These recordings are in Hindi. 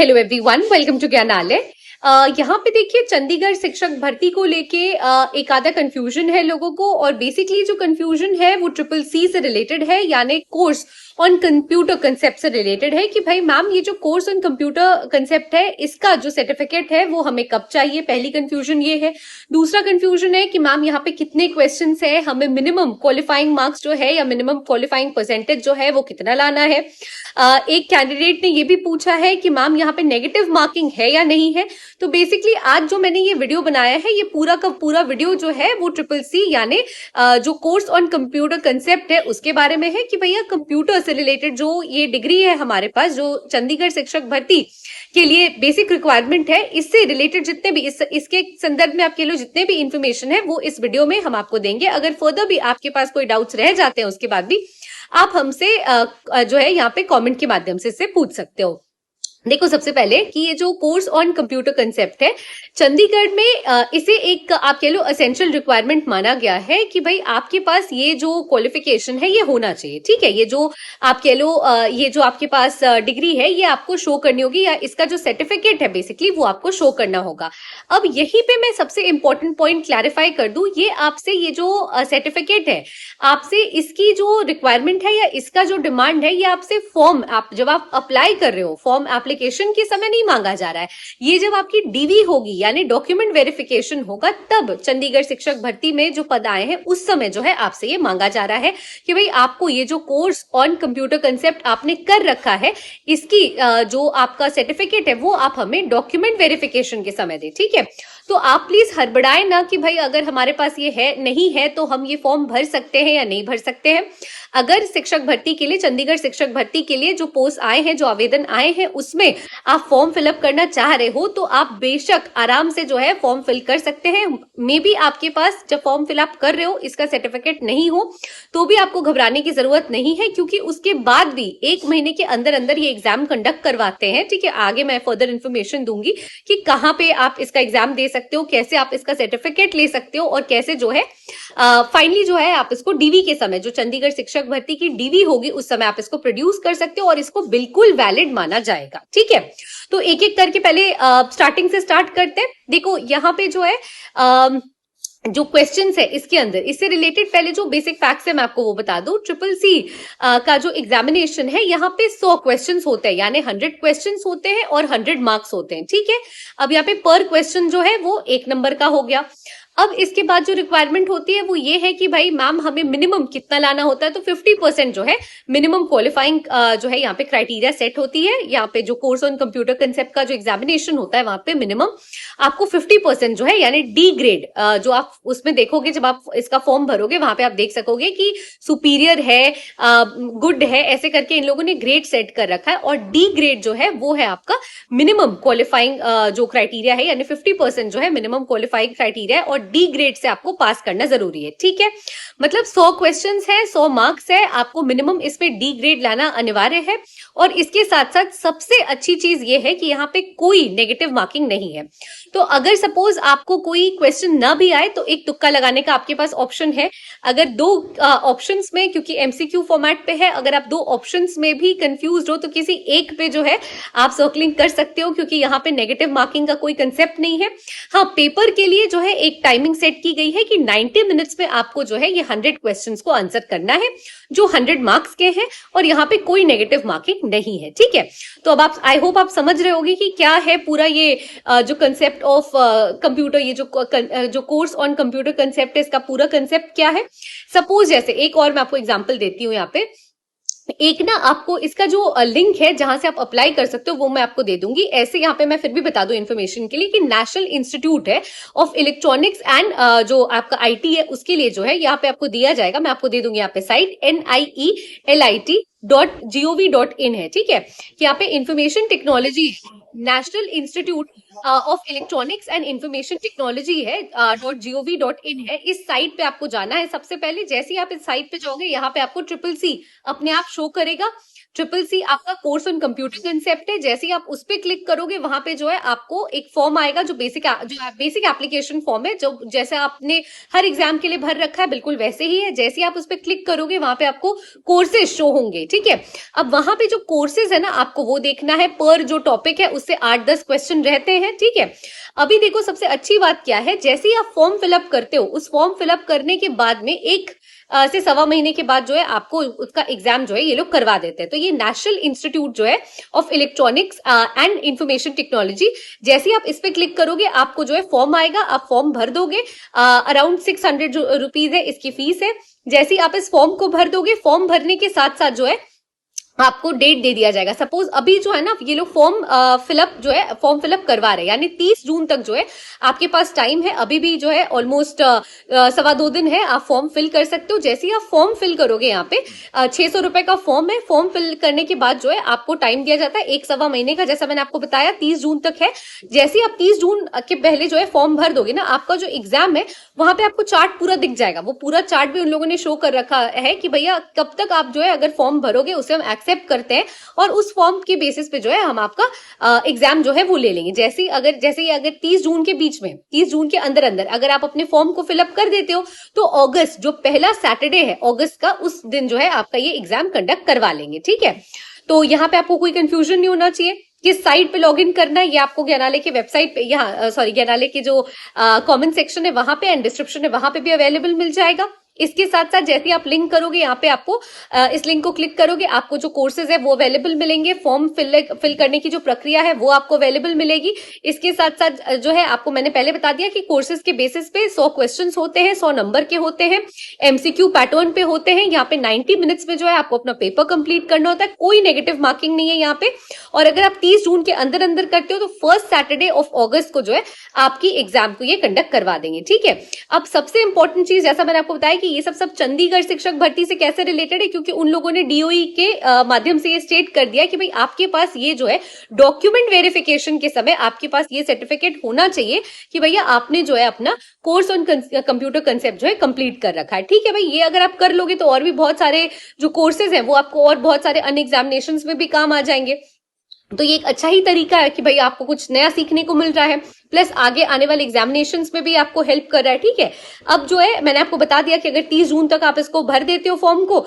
Hello everyone, welcome to Gyanalaya. यहाँ पे देखिए चंडीगढ़ शिक्षक भर्ती को लेके एक आधा कंफ्यूजन है लोगों को, और बेसिकली जो कंफ्यूजन है वो ट्रिपल सी से रिलेटेड है, यानी कोर्स ऑन कंप्यूटर कंसेप्ट से रिलेटेड है कि भाई मैम ये जो कोर्स ऑन कंप्यूटर कंसेप्ट है इसका जो सर्टिफिकेट है वो हमें कब चाहिए। पहली कंफ्यूजन ये है। दूसरा कंफ्यूजन है कि मैम यहाँ पे कितने क्वेश्चंस है, हमें मिनिमम क्वालिफाइंग मार्क्स जो है या मिनिमम क्वालिफाइंग परसेंटेज जो है वो कितना लाना है। एक कैंडिडेट ने ये भी पूछा है कि मैम यहाँ पे नेगेटिव मार्किंग है या नहीं है। तो बेसिकली आज जो मैंने ये वीडियो बनाया है, ये पूरा का पूरा वीडियो जो है वो ट्रिपल सी यानी जो कोर्स ऑन कंप्यूटर कंसेप्ट है उसके बारे में है कि भैया कंप्यूटर से रिलेटेड जो ये डिग्री है हमारे पास, जो चंडीगढ़ शिक्षक भर्ती के लिए बेसिक रिक्वायरमेंट है, इससे रिलेटेड जितने भी इसके संदर्भ में आपके लिए जितने भी इंफॉर्मेशन है वो इस वीडियो में हम आपको देंगे। अगर फर्दर भी आपके पास कोई डाउट्स रह जाते हैं उसके बाद भी आप हमसे जो है यहाँ पे कमेंट के माध्यम से इससे पूछ सकते हो। देखो, सबसे पहले कि ये जो कोर्स ऑन कंप्यूटर कंसेप्ट है चंडीगढ़ में इसे एक आप कह लो असेंशियल रिक्वायरमेंट माना गया है कि भाई आपके पास ये जो क्वालिफिकेशन है ये होना चाहिए। ठीक है, ये जो आप कह लो ये जो आपके पास डिग्री है ये आपको शो करनी होगी, या इसका जो सर्टिफिकेट है बेसिकली वो आपको शो करना होगा। अब यहीं पे मैं सबसे इंपॉर्टेंट पॉइंट क्लैरिफाई कर दूं, ये आपसे ये जो सर्टिफिकेट है आपसे इसकी जो रिक्वायरमेंट है या इसका जो डिमांड है ये आपसे फॉर्म आप जब आप अप्लाई कर रहे हो फॉर्म एप्लीकेशन के समय नहीं मांगा जा रहा है। ये जब आपकी डीवी होगी यानी डॉक्यूमेंट वेरिफिकेशन होगा तब चंडीगढ़ शिक्षक भर्ती में जो पद आए हैं उस समय जो है आपसे ये मांगा जा रहा है कि भाई आपको ये जो कोर्स ऑन कंप्यूटर कंसेप्ट आपने कर रखा है इसकी जो आपका सर्टिफिकेट है वो आप हमें डॉक्यूमेंट वेरिफिकेशन के समय दे। ठीक है, तो आप प्लीज हड़बड़ाएं ना कि भाई अगर हमारे पास ये है नहीं है तो हम ये फॉर्म भर सकते हैं या नहीं भर सकते हैं। अगर शिक्षक भर्ती के लिए चंडीगढ़ शिक्षक भर्ती के लिए जो पोस्ट आए हैं, जो आवेदन आए हैं उसमें आप फॉर्म फिलअप करना चाह रहे हो तो आप बेशक आराम से जो है फॉर्म फिल कर सकते हैं। मे बी आपके पास जब फॉर्म फिलअप कर रहे हो इसका सर्टिफिकेट नहीं हो तो भी आपको घबराने की जरूरत नहीं है, क्योंकि उसके बाद भी 1 महीने के अंदर अंदर ये एग्जाम कंडक्ट करवाते हैं। ठीक है, आगे मैं फर्दर इन्फॉर्मेशन दूंगी कि कहाँ पे आप इसका एग्जाम दे सकते हो, कैसे आप इसका सर्टिफिकेट ले सकते हो और कैसे जो है फाइनली जो है आप इसको डीवी के समय जो चंडीगढ़ शिक्षक भर्ती की डीवी होगी उस समय आप इसको प्रोड्यूस कर सकते हो और इसको बिल्कुल वैलिड माना जाएगा। ठीक है, तो एक एक करके पहले स्टार्टिंग से स्टार्ट करते हैं। देखो यहाँ पे जो है जो क्वेश्चंस है इसके अंदर इससे रिलेटेड पहले जो बेसिक फैक्ट्स है मैं आपको वो बता दूं। ट्रिपल सी का जो एग्जामिनेशन है यहाँ पे 100 क्वेश्चंस होते हैं, यानी 100 क्वेश्चंस होते हैं और 100 मार्क्स होते हैं। ठीक है, अब यहाँ पे पर क्वेश्चन जो है वो 1 नंबर का हो गया। अब इसके बाद जो रिक्वायरमेंट होती है वो ये है कि भाई मैम हमें मिनिमम कितना लाना होता है, तो 50% जो है मिनिमम क्वालिफाइंग जो है यहाँ पे क्राइटेरिया सेट होती है। यहाँ पे जो कोर्स ऑन कंप्यूटर कंसेप्ट का जो एग्जामिनेशन होता है वहां पे मिनिमम आपको 50% जो है यानी डी ग्रेड जो आप उसमें देखोगे जब आप इसका फॉर्म भरोगे वहां पे आप देख सकोगे कि सुपीरियर है, गुड है, ऐसे करके इन लोगों ने ग्रेड सेट कर रखा है। और डी ग्रेड जो है वो है आपका मिनिमम क्वालिफाइंग जो क्राइटेरिया है, यानी 50% जो है मिनिमम क्वालिफाइंग क्राइटेरिया है और डी ग्रेड से आपको पास करना जरूरी है। ठीक है, मतलब 100 क्वेश्चंस है, 100 मार्क्स है, आपको मिनिमम इसमें डी ग्रेड लाना अनिवार्य है। और इसके साथ साथ सबसे अच्छी चीज ये है कि यहाँ पे कोई नेगेटिव मार्किंग नहीं है। तो अगर सपोज आपको कोई क्वेश्चन ना भी आए तो एक तुक्का लगाने का आपके पास ऑप्शन है। अगर 2 ऑप्शंस में, क्योंकि एमसीक्यू फॉर्मेट पे है, अगर आप 2 ऑप्शंस में भी कंफ्यूज हो तो किसी एक पे जो है आप सर्कलिंग कर सकते हो, क्योंकि यहाँ पे नेगेटिव मार्किंग का कोई कंसेप्ट नहीं है। हाँ, पेपर के लिए जो है एक टाइमिंग सेट की गई है कि 90 मिनट्स में आपको जो है ये 100 क्वेश्चंस को आंसर करना है जो 100 मार्क्स के हैं, और यहाँ पे कोई नेगेटिव मार्किंग नहीं है। ठीक है, तो अब आप आई होप आप समझ रहे होगे कि क्या है पूरा ये जो कंसेप्ट ऑफ कंप्यूटर, ये जो कोर्स ऑन कंप्यूटर कंसेप्ट है इसका पूरा कंसेप्ट क्या है। सपोज जैसे एक और मैं आपको एग्जांपल देती हूँ, यहाँ पे एक ना आपको इसका जो लिंक है जहां से आप अप्लाई कर सकते हो वो मैं आपको दे दूंगी। ऐसे यहाँ पे मैं फिर भी बता दूं इन्फॉर्मेशन के लिए कि नेशनल इंस्टीट्यूट है ऑफ इलेक्ट्रॉनिक्स एंड जो आपका आईटी है उसके लिए जो है यहाँ पे आपको दिया जाएगा। मैं आपको दे दूंगी यहाँ पे साइट NIELIT.gov.in है। ठीक है, कि यहाँ पे information technology national institute of electronics and information technology है .gov.in है। इस साइट पे आपको जाना है। सबसे पहले जैसे ही आप इस साइट पे जाओगे यहाँ पे आपको ट्रिपल सी अपने आप शो करेगा। ट्रिपल सी आपका कोर्स ऑन कंप्यूटर कंसेप्ट है। जैसे ही आप उस पर क्लिक करोगे वहां पे जो है आपको एक फॉर्म आएगा जो बेसिक एप्लीकेशन फॉर्म है, जो जैसे आपने हर एग्जाम के लिए भर रखा है बिल्कुल वैसे ही है। जैसे ही आप उस पर क्लिक करोगे वहां पे आपको कोर्सेज शो होंगे, ठीक है। अब वहां पे जो कोर्सेज है ना आपको वो देखना है, पर जो टॉपिक है उससे 8-10 क्वेश्चन रहते हैं, ठीक है। अभी देखो सबसे अच्छी बात क्या है, जैसे ही आप फॉर्म फिलअप करते हो उस फॉर्म फिलअप करने के बाद में एक से सवा महीने के बाद जो है आपको उसका एग्जाम जो है ये लोग करवा देते हैं। तो ये नेशनल इंस्टीट्यूट जो है of electronics and information technology, जैसे ही आप इस पे क्लिक करोगे आपको जो है फॉर्म आएगा, आप फॉर्म भर दोगे। अराउंड 600 रुपीज है इसकी फीस है। जैसे ही आप इस फॉर्म को भर दोगे, फॉर्म भरने के साथ साथ जो है आपको डेट दे दिया जाएगा। सपोज अभी जो है ना ये लोग फॉर्म फिलअप करवा रहे हैं, यानी 30 जून तक जो है आपके पास टाइम है। अभी भी जो है ऑलमोस्ट 1.25 दिन है, आप फॉर्म फिल कर सकते हो। जैसे ही आप फॉर्म फिल करोगे, यहाँ पे 600 रुपए का फॉर्म है। फॉर्म फिल करने के बाद जो है आपको टाइम दिया जाता है 1-1.25 महीने का, जैसा मैंने आपको बताया 30 जून तक है। जैसे ही आप 30 जून के पहले जो है फॉर्म भर दोगे ना, आपका जो एग्जाम है वहां पे आपको चार्ट पूरा दिख जाएगा। वो पूरा चार्ट भी उन लोगों ने शो कर रखा है कि भैया कब तक आप जो है अगर फॉर्म भरोगे उसे हम एक्सेप्ट करते हैं और उस फॉर्म के बेसिस पे जो है हम आपका एग्जाम जो है वो ले लेंगे। जैसे ही अगर 30 जून के बीच में, 30 जून के अंदर अंदर अगर आप अपने फॉर्म को फिलअप कर देते हो तो अगस्त जो पहला सैटरडे है अगस्त का, उस दिन जो है आपका ये एग्जाम कंडक्ट करवा लेंगे, ठीक है। तो यहाँ पे आपको कोई कंफ्यूजन नहीं होना चाहिए। किस साइट पे लॉगिन करना है ये आपको ज्ञानालय के वेबसाइट पे, ज्ञानालय के जो कमेंट सेक्शन है वहां पे एंड डिस्क्रिप्शन है वहां पे भी अवेलेबल मिल जाएगा। इसके साथ साथ जैसे आप लिंक करोगे, यहाँ पे आपको इस लिंक को क्लिक करोगे, आपको जो कोर्सेज है वो अवेलेबल मिलेंगे। फॉर्म फिल करने की जो प्रक्रिया है वो आपको अवेलेबल मिलेगी। इसके साथ साथ जो है आपको मैंने पहले बता दिया कि कोर्सेज के बेसिस पे 100 क्वेश्चंस होते हैं, 100 नंबर के होते हैं, एमसीक्यू पैटर्न पे होते हैं। यहाँ पे 90 मिनट्स में जो है आपको अपना पेपर कंप्लीट करना होता है, कोई नेगेटिव मार्किंग नहीं है यहाँ पे। और अगर आप 30 जून के अंदर अंदर करते हो तो फर्स्ट सैटरडे ऑफ अगस्त को जो है आपकी एग्जाम को ये कंडक्ट करवा देंगे, ठीक है। अब सबसे इंपॉर्टेंट चीज, जैसा मैंने आपको बताया कि ये सब चंडीगढ़ शिक्षक भर्ती से कैसे रिलेटेड है, क्योंकि उन लोगों ने डीओई के माध्यम से ये स्टेट कर दिया कि भाई आपके पास ये जो है डॉक्यूमेंट वेरिफिकेशन के समय आपके पास ये सर्टिफिकेट होना चाहिए कि भैया आपने जो है अपना कोर्स ऑन कंप्यूटर कंसेप्ट जो है कंप्लीट कर रखा है, ठीक है भाई। ये अगर आप कर लोगे तो और भी बहुत सारे जो कोर्सेज हैं वो आपको और बहुत सारे अन्य एग्जामिनेशंस में भी काम आ जाएंगे। तो ये एक अच्छा ही तरीका है कि भाई आपको कुछ नया सीखने को मिल रहा है, प्लस आगे आने वाले एग्जामिनेशंस में भी आपको हेल्प कर रहा है, ठीक है। अब जो है मैंने आपको बता दिया कि अगर 30 जून तक आप इसको भर देते हो फॉर्म को,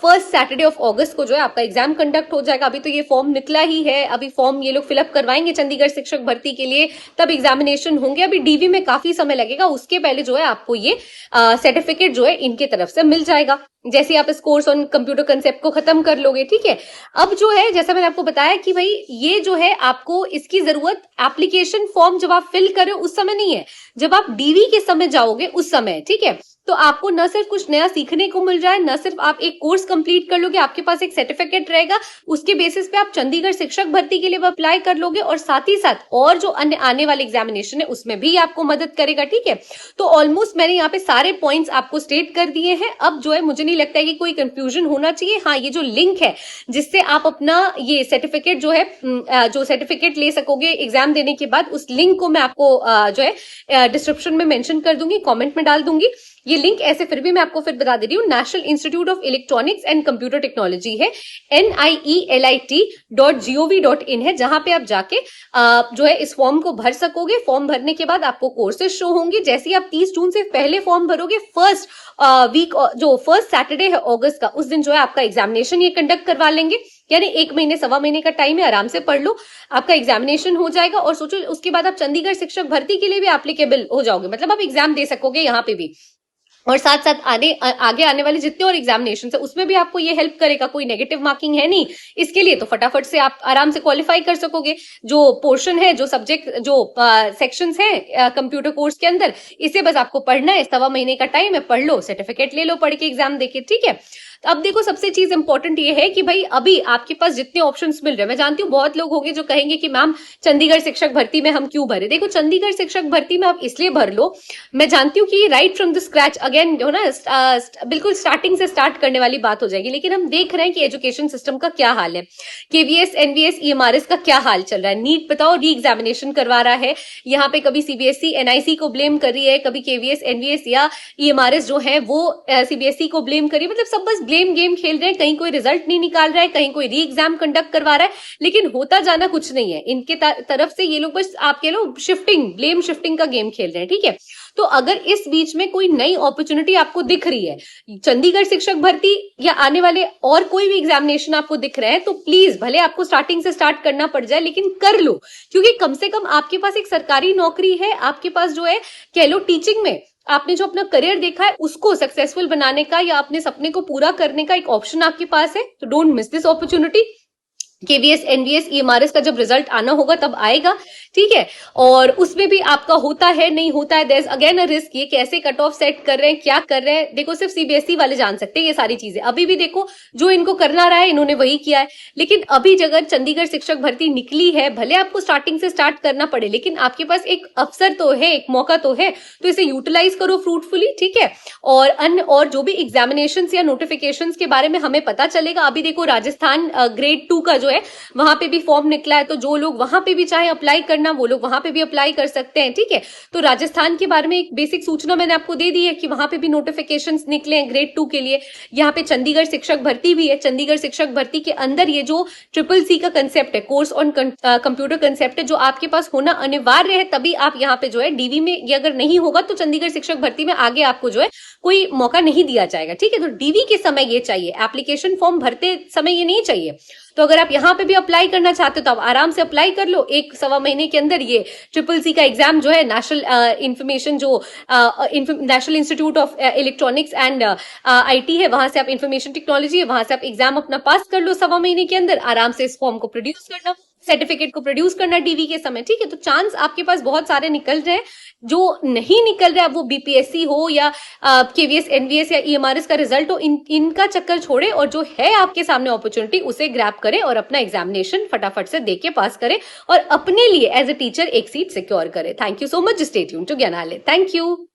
फर्स्ट सैटरडे ऑफ अगस्त को जो है आपका एग्जाम कंडक्ट हो जाएगा। अभी तो ये फॉर्म निकला ही है, अभी फॉर्म ये लोग फिलअप करवाएंगे चंडीगढ़ शिक्षक भर्ती के लिए, तब एग्जामिनेशन होंगे। अभी डीवी में काफी समय लगेगा, उसके पहले जो है आपको ये सर्टिफिकेट जो है इनके तरफ से मिल जाएगा जैसे आप इस कोर्स ऑन कंप्यूटर कंसेप्ट को खत्म कर लोगे, ठीक है। अब जो है जैसा मैंने आपको बताया कि भाई ये जो है आपको इसकी जरूरत एप्लीकेशन फॉर्म जब आप फिल करो उस समय नहीं है, जब आप डीवी के समय जाओगे उस समय, ठीक है। तो आपको न सिर्फ कुछ नया सीखने को मिल रहा है, न सिर्फ आप एक कोर्स कंप्लीट कर लोगे, आपके पास एक सर्टिफिकेट रहेगा, उसके बेसिस पे आप चंडीगढ़ शिक्षक भर्ती के लिए अप्लाई कर लोगे और साथ ही साथ और जो अन्य आने वाले एग्जामिनेशन है उसमें भी आपको मदद करेगा, ठीक है। तो ऑलमोस्ट मैंने यहाँ पे सारे पॉइंट्स आपको स्टेट कर दिए हैं। अब जो है मुझे नहीं लगता है कि कोई कंफ्यूजन होना चाहिए। हाँ, ये जो लिंक है जिससे आप अपना ये सर्टिफिकेट जो है जो सर्टिफिकेट ले सकोगे एग्जाम देने के बाद, उस लिंक को मैं आपको जो है डिस्क्रिप्शन में मेंशन कर दूंगी, कमेंट में डाल दूंगी ये लिंक। ऐसे फिर भी मैं आपको फिर बता दे रही हूँ, national institute of electronics and computer technology है, NIELIT.gov.in है, जहां पे आप जाके जो है इस फॉर्म को भर सकोगे। फॉर्म भरने के बाद आपको कोर्सेज शो होंगे। जैसे ही आप 30 जून से पहले फॉर्म भरोगे, फर्स्ट वीक जो फर्स्ट सैटरडे है अगस्त का, उस दिन जो है आपका एग्जामिनेशन ये कंडक्ट करवा लेंगे। यानी 1 महीने 1.25 महीने का टाइम है, आराम से पढ़ लो, आपका एग्जामिनेशन हो जाएगा। और सोचो उसके बाद आप चंडीगढ़ शिक्षक भर्ती के लिए भी एप्लीकेबल हो जाओगे, मतलब आप एग्जाम दे सकोगे यहाँ पे भी। और साथ साथ आगे आने वाले जितने और एग्जामिनेशन है उसमें भी आपको ये हेल्प करेगा। कोई नेगेटिव मार्किंग है नहीं इसके लिए, तो फटाफट से आप आराम से क्वालिफाई कर सकोगे। जो पोर्शन है, जो सब्जेक्ट, जो सेक्शंस है कंप्यूटर कोर्स के अंदर, इसे बस आपको पढ़ना है। 1.25 महीने का टाइम है, पढ़ लो, सर्टिफिकेट ले लो, पढ़ के एग्जाम देके, ठीक है। तो अब देखो सबसे चीज इंपॉर्टेंट ये है कि भाई अभी आपके पास जितने ऑप्शंस मिल रहे हैं, मैं जानती हूँ बहुत लोग होंगे जो कहेंगे कि मैम चंडीगढ़ शिक्षक भर्ती में हम क्यों भरे। देखो चंडीगढ़ शिक्षक भर्ती में आप इसलिए भर लो, मैं जानती हूँ कि right from the scratch again जो ना बिल्कुल स्टार्टिंग से स्टार्ट करने वाली बात हो जाएगी, लेकिन हम देख रहे हैं कि एजुकेशन सिस्टम का क्या हाल है, केवीएस, एनवीएस, ईएमआरएस का क्या हाल चल रहा है। नीट बताओ री एग्जामिनेशन करवा रहा है, यहाँ पे कभी सीबीएसई एनआईसी को ब्लेम कर रही है, कभी केवीएस, एनवीएस या ईएमआरएस जो है वो सीबीएसई को ब्लेम कर रही है। मतलब सब बस ब्लेम गेम खेल रहे हैं, कहीं कोई रिजल्ट नहीं निकाल रहा है, कहीं कोई री एग्जाम कंडक्ट करवा रहा है, लेकिन होता जाना कुछ नहीं है इनके तरफ से। ये लोग बस आप कह लो शिफ्टिंग, ब्लेम शिफ्टिंग का गेम खेल रहे हैं, ठीक है। तो अगर इस बीच में कोई नई अपॉर्चुनिटी आपको दिख रही है, चंडीगढ़ शिक्षक भर्ती या आने वाले और कोई भी एग्जामिनेशन आपको दिख रहे हैं, तो प्लीज भले आपको स्टार्टिंग से स्टार्ट करना पड़ जाए, लेकिन कर लो, क्योंकि कम से कम आपके पास एक सरकारी नौकरी है, आपके पास जो है कह लो टीचिंग में आपने जो अपना करियर देखा है उसको सक्सेसफुल बनाने का या अपने सपने को पूरा करने का एक ऑप्शन आपके पास है। तो don't miss this opportunity. KVS, NVS, EMRS का जब रिजल्ट आना होगा तब आएगा, ठीक है। और उसमें भी आपका होता है नहीं होता है, there is again a risk. ये कैसे कट ऑफ सेट कर रहे हैं, क्या कर रहे हैं, देखो सिर्फ सीबीएसई वाले जान सकते हैं ये सारी चीजें। अभी भी देखो जो इनको करना रहा है इन्होंने वही किया है, लेकिन अभी जगह चंडीगढ़ शिक्षक भर्ती निकली है, भले आपको स्टार्टिंग से स्टार्ट करना पड़े, लेकिन आपके पास एक अवसर तो है, एक मौका तो है, तो इसे यूटिलाइज करो फ्रूटफुली, ठीक है। और जो भी एग्जामिनेशन या नोटिफिकेशन के बारे में हमें पता चलेगा, अभी देखो राजस्थान ग्रेड 2 का जो है वहां पे भी फॉर्म निकला है, तो जो लोग वहां पे भी चाहे अप्लाई करना, वो लोग वहां पे भी अप्लाई कर सकते हैं, ठीक है। तो राजस्थान के बारे में एक बेसिक सूचना मैंने आपको दे दी है कि वहां पे भी नोटिफिकेशंस निकले हैं ग्रेड 2 के लिए। यहाँ पे चंडीगढ़ शिक्षक भर्ती भी है। चंडीगढ़ शिक्षक भर्ती के अंदर ये जो CCC का कंसेप्ट है, कोर्स ऑन कंप्यूटर कंसेप्ट है, जो आपके पास होना अनिवार्य है, तभी आप यहाँ पे जो है डीवी में, ये अगर नहीं होगा तो चंडीगढ़ शिक्षक भर्ती में आगे आपको जो है कोई मौका नहीं दिया जाएगा, ठीक है। तो डीवी के समय ये चाहिए, एप्लीकेशन फॉर्म भरते समय ये नहीं चाहिए। तो अगर आप यहाँ पे भी अप्लाई करना चाहते हो तो आप आराम से अप्लाई कर लो, 1-1.25 महीने के अंदर ये CCC का एग्जाम जो है, नेशनल इंफॉर्मेशन जो national institute of electronics and IT है, वहां से आप इंफॉर्मेशन टेक्नोलॉजी है, वहां से आप एग्जाम अपना पास कर लो 1.25 महीने के अंदर, आराम से इस फॉर्म को प्रोड्यूस करना, सर्टिफिकेट को प्रोड्यूस करना डीवी के समय, ठीक है। तो चांस आपके पास बहुत सारे निकल रहे हैं। जो नहीं निकल रहा है वो बीपीएससी हो या केवीएस, एनवीएस या ईएमआरएस का रिजल्ट हो, इनका चक्कर छोड़े और जो है आपके सामने अपॉर्चुनिटी उसे ग्रैब करें और अपना एग्जामिनेशन फटाफट से देके पास करें और अपने लिए एज ए टीचर एक सीट सिक्योर करें। Thank you so much. Stay tuned to Gyanalaya. Thank you.